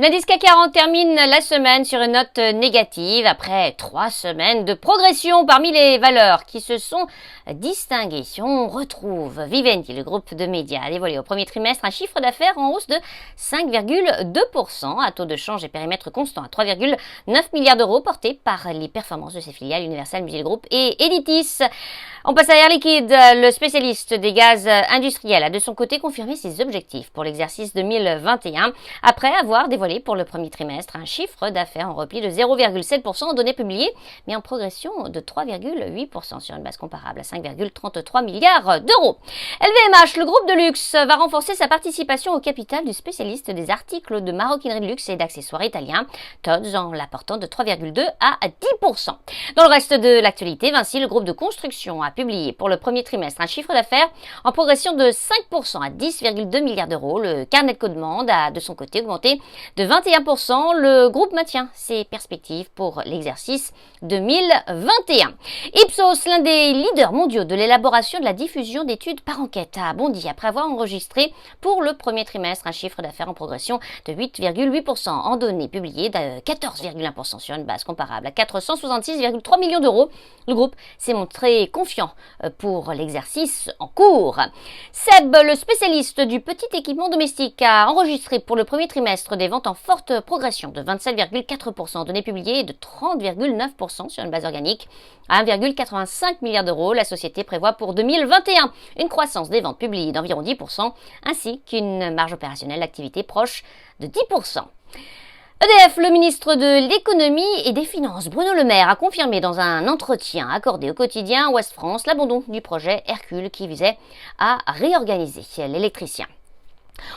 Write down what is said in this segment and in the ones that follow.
L'indice CAC 40 termine la semaine sur une note négative après 3 semaines de progression parmi les valeurs qui se sont distinguées. Si on retrouve Vivendi, le groupe de médias, a dévoilé au premier trimestre un chiffre d'affaires en hausse de 5,2%, à taux de change et périmètre constant à 3,9 milliards d'euros, porté par les performances de ses filiales Universal Music Group et Editis. On passe à Air Liquide, le spécialiste des gaz industriels a de son côté confirmé ses objectifs pour l'exercice 2021 après avoir dévoilé pour le premier trimestre un chiffre d'affaires en repli de 0,7% en données publiées, mais en progression de 3,8% sur une base comparable à 5,33 milliards d'euros. LVMH, le groupe de luxe, va renforcer sa participation au capital du spécialiste des articles de maroquinerie de luxe et d'accessoires italien, Tod's, en l'apportant de 3,2 à 10%. Dans le reste de l'actualité, Vinci, le groupe de construction, a publié pour le premier trimestre un chiffre d'affaires en progression de 5% à 10,2 milliards d'euros. Le carnet de commande a de son côté augmenté de 21%. Le groupe maintient ses perspectives pour l'exercice 2021. Ipsos, l'un des leaders mondiaux de l'élaboration de la diffusion d'études par enquête, a bondi après avoir enregistré pour le premier trimestre un chiffre d'affaires en progression de 8,8% en données publiées, de 14,1% sur une base comparable à 466,3 millions d'euros. Le groupe s'est montré confiant pour l'exercice en cours. Seb, le spécialiste du petit équipement domestique, a enregistré pour le premier trimestre des ventes en forte progression de 27,4% en données publiées et de 30,9% sur une base organique à 1,85 milliard d'euros. La société prévoit pour 2021 une croissance des ventes publiées d'environ 10% ainsi qu'une marge opérationnelle d'activité proche de 10%. EDF, le ministre de l'économie et des finances, Bruno Le Maire, a confirmé dans un entretien accordé au quotidien Ouest France l'abandon du projet Hercule qui visait à réorganiser l'électricien.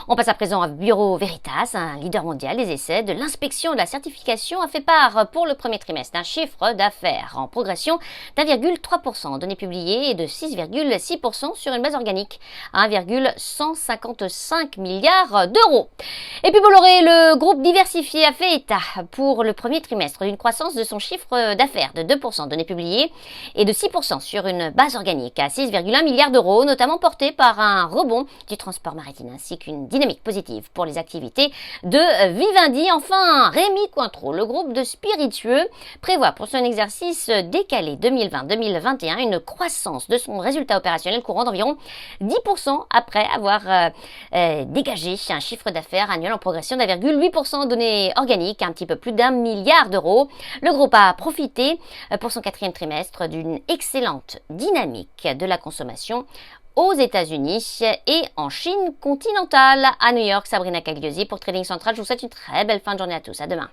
On passe à présent à Bureau Veritas, un leader mondial des essais de l'inspection et de la certification, a fait part pour le premier trimestre d'un chiffre d'affaires en progression d'1,3% en données publiées et de 6,6% sur une base organique à 1,155 milliards d'euros. Et puis Bolloré, le groupe diversifié, a fait état pour le premier trimestre d'une croissance de son chiffre d'affaires de 2% en données publiées et de 6% sur une base organique à 6,1 milliards d'euros, notamment porté par un rebond du transport maritime ainsi qu'une dynamique positive pour les activités de Vivendi. Enfin, Rémy Cointreau, le groupe de spiritueux, prévoit pour son exercice décalé 2020-2021 une croissance de son résultat opérationnel courant d'environ 10% après avoir dégagé un chiffre d'affaires annuel en progression d'1,8% en données organiques, un petit peu plus d'1 milliard d'euros. Le groupe a profité pour son quatrième trimestre d'une excellente dynamique de la consommation aux États-Unis et en Chine continentale. À New York, Sabrina Cagliosi pour Trading Central. Je vous souhaite une très belle fin de journée à tous. À demain.